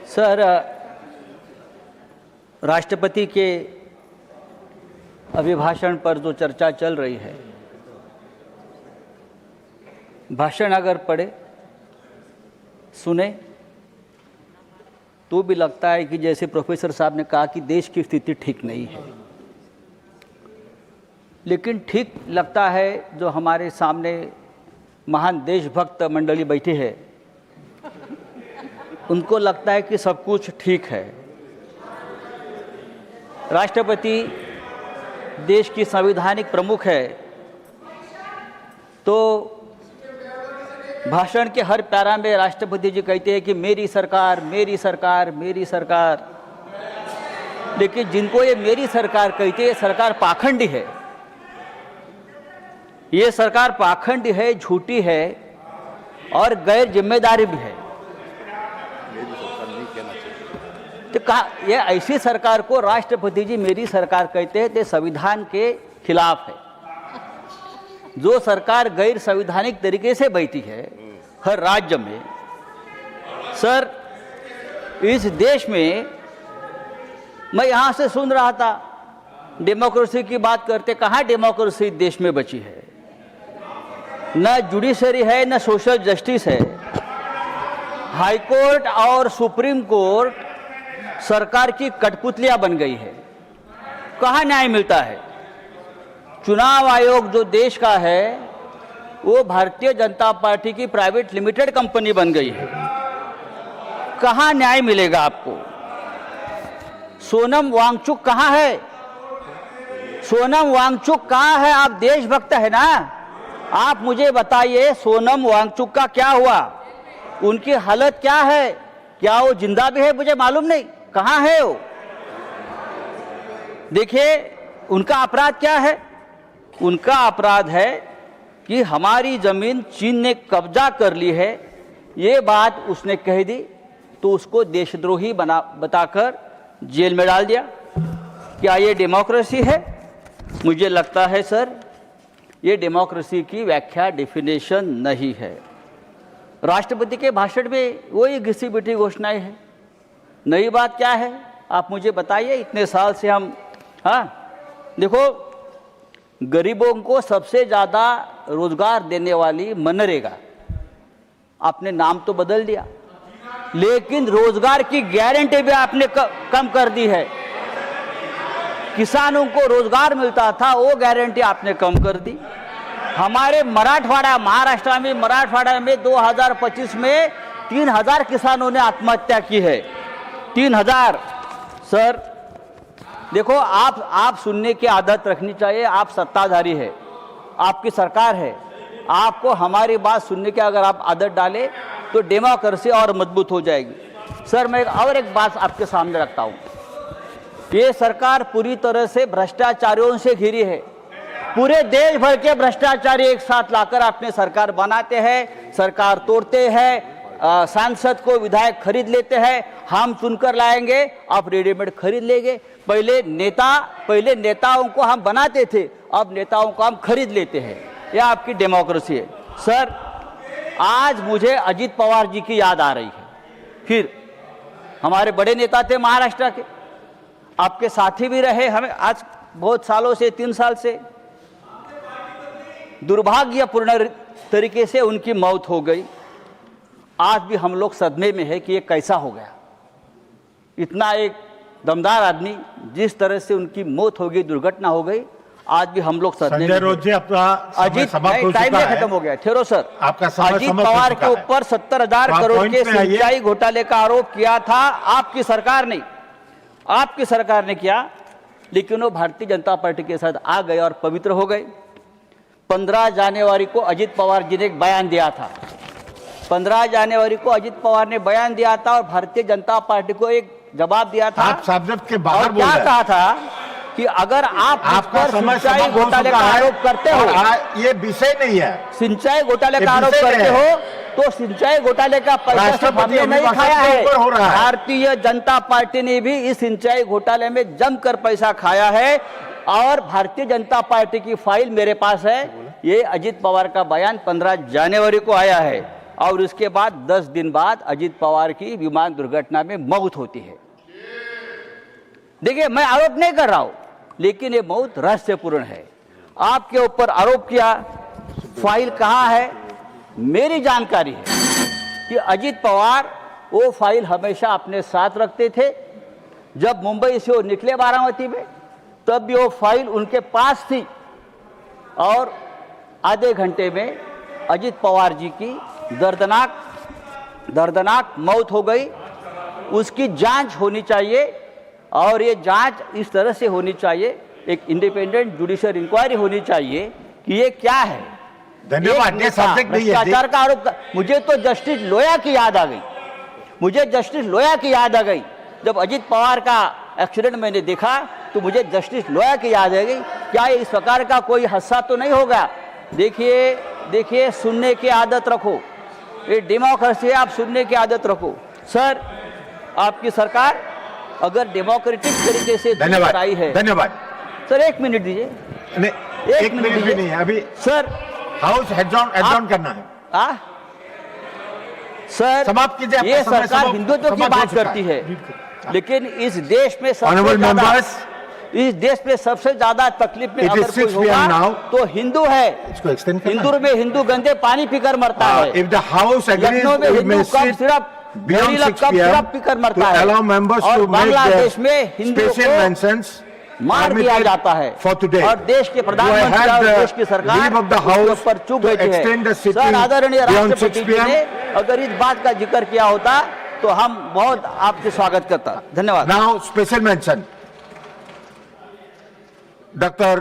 Sir, राष्ट्रपति के अभिभाषण पर जो चर्चा चल रही है, भाषण अगर पढ़े सुने तो भी लगता है कि जैसे प्रोफेसर साहब ने कहा कि देश की स्थिति ठीक नहीं है। लेकिन ठीक लगता है जो हमारे सामने महान देशभक्त मंडली बैठी है, उनको लगता है कि सब कुछ ठीक है। राष्ट्रपति देश की संवैधानिक प्रमुख है, तो भाषण के हर पैरा में राष्ट्रपति जी कहते हैं कि मेरी सरकार, मेरी सरकार, मेरी सरकार। लेकिन जिनको ये मेरी सरकार कहते हैं, सरकार पाखंडी है। ये सरकार पाखंडी है, झूठी है और गैर जिम्मेदारी भी है। तो कहा ये ऐसी सरकार को राष्ट्रपति जी मेरी सरकार कहते हैं, तो संविधान के खिलाफ है। जो सरकार गैर संवैधानिक तरीके से बैठी है हर राज्य में, सर इस देश में मैं यहाँ से सुन रहा था डेमोक्रेसी की बात करते, कहाँ डेमोक्रेसी देश में बची है? न जुडिशरी है, न सोशल जस्टिस है। हाई कोर्ट और सुप्रीम कोर्ट सरकार की कठपुतलियां बन गई है। कहाँ न्याय मिलता है? चुनाव आयोग जो देश का है वो भारतीय जनता पार्टी की प्राइवेट लिमिटेड कंपनी बन गई है। कहाँ न्याय मिलेगा आपको? सोनम वांगचुक कहाँ है? सोनम वांगचुक कहाँ है? आप देशभक्त है ना, आप मुझे बताइए सोनम वांगचुक का क्या हुआ? उनकी हालत क्या है? क्या वो जिंदा भी है? मुझे मालूम नहीं, कहाँ है वो? देखिए उनका अपराध क्या है? उनका अपराध है कि हमारी जमीन चीन ने कब्जा कर ली है। ये बात उसने कह दी तो उसको देशद्रोही बताकर जेल में डाल दिया। क्या ये डेमोक्रेसी है? मुझे लगता है सर ये डेमोक्रेसी की व्याख्या, डेफिनेशन नहीं है। राष्ट्रपति के भाषण में वही घिसी पिटी घोषणाएं हैं। नई बात क्या है आप मुझे बताइए। इतने साल से हम देखो गरीबों को सबसे ज़्यादा रोजगार देने वाली मनरेगा, आपने नाम तो बदल दिया, लेकिन रोजगार की गारंटी भी आपने कम कर दी है। किसानों को रोजगार मिलता था वो गारंटी आपने कम कर दी। हमारे मराठवाड़ा, महाराष्ट्र में मराठवाड़ा में 2025 में 3000 किसानों ने आत्महत्या की है। 3000। सर देखो आप सुनने की आदत रखनी चाहिए। आप सत्ताधारी है, आपकी सरकार है, आपको हमारी बात सुनने की अगर आप आदत डालें तो डेमोक्रेसी और मजबूत हो जाएगी। सर मैं और एक बात आपके सामने रखता हूँ। ये सरकार पूरी तरह से भ्रष्टाचारियों से घिरी है। पूरे देश भर के भ्रष्टाचारी एक साथ लाकर अपने सरकार बनाते हैं, सरकार तोड़ते हैं, सांसद को विधायक खरीद लेते हैं। हम चुनकर लाएंगे, आप रेडीमेड खरीद लेंगे। पहले नेताओं को हम बनाते थे, अब नेताओं को हम खरीद लेते हैं। यह आपकी डेमोक्रेसी है। सर आज मुझे अजित पवार जी की याद आ रही है। फिर हमारे बड़े नेता थे महाराष्ट्र के, आपके साथी भी रहे हमें आज बहुत सालों से, 3 साल से। दुर्भाग्यपूर्ण तरीके से उनकी मौत हो गई। आज भी हम लोग सदमे में है कि ये कैसा हो गया। इतना एक दमदार आदमी, जिस तरह से उनकी मौत हो गई, दुर्घटना हो गई, आज भी हम लोग सदमे में। अजीत टाइम में खत्म हो गया, ठहरो सर। अजीत पवार के ऊपर 70,000 करोड़ के सिंचाई घोटाले का आरोप किया था आपकी सरकार ने किया, लेकिन वो भारतीय जनता पार्टी के साथ आ गए और पवित्र हो गए। 15 जनवरी को अजित पवार जी ने एक बयान दिया था। 15 जनवरी को अजित पवार ने बयान दिया था और भारतीय जनता पार्टी को एक जवाब दिया था। आप सब्जेक्ट के बाहर क्या कहा था कि अगर आप सिंचाई घोटाले का आरोप करते हो, ये विषय नहीं है, सिंचाई घोटाले का आरोप करते हो तो सिंचाई घोटाले का पैसा हमने नहीं खाया है। भारतीय जनता पार्टी ने भी इस सिंचाई घोटाले में जमकर पैसा खाया है और भारतीय जनता पार्टी की फाइल मेरे पास है। ये अजित पवार का बयान 15 जनवरी को आया है। और उसके बाद 10 दिन बाद अजीत पवार की विमान दुर्घटना में मौत होती है। देखिए, मैं आरोप नहीं कर रहा हूं, लेकिन ये मौत रहस्यपूर्ण है। आपके ऊपर आरोप किया, फाइल कहाँ है? मेरी जानकारी है कि अजीत पवार वो फाइल हमेशा अपने साथ रखते थे। जब मुंबई से वो निकले बारामती में, तब भी वो फाइल उनके पास थी और आधे घंटे में अजीत पवार जी की दर्दनाक मौत हो गई। उसकी जांच होनी चाहिए और ये जांच इस तरह से होनी चाहिए, एक इंडिपेंडेंट जुडिशियल इंक्वायरी होनी चाहिए कि ये क्या है। धन्यवाद। ये सब्जेक्ट नहीं है। भ्रष्टाचार का आरोप मुझे तो जस्टिस लोया की याद आ गई। मुझे जस्टिस लोया की याद आ गई। जब अजीत पवार का एक्सीडेंट मैंने देखा तो मुझे जस्टिस लोया की याद आ गई। क्या इस प्रकार का कोई हादसा तो नहीं होगा? देखिए, सुनने की आदत रखो। ये डेमोक्रेसी है, आप सुनने की आदत रखो। सर, आपकी सरकार अगर डेमोक्रेटिक तरीके से धन्यवाद आई है। धन्यवाद सर, 1 मिनट दीजिए। नहीं, 1 मिनट भी नहीं है अभी। सर, हाउस एडजॉर्न करना है। सर, समाप्त कीजिए। ये सरकार हिंदुत्व की बात करती है, लेकिन इस देश में सबसे ज्यादा तकलीफ में अगर कोई होगा तो हिंदू है। इंदौर में हिंदू गंदे पानी पीकर मरता है। लखनऊ में हिंदू कप सिर्फ पीकर मरता है और बांग्लादेश में हिंदू को मार दिया जाता है। और देश के प्रधानमंत्री और देश की सरकार उसके ऊपर चुप बैठी है। सर, आदरणीय राष्ट्रपति जी ने अगर इस बात का जिक्र किया होता तो हम बहुत आपके स्वागत करता। धन्यवाद। Now special mention doctor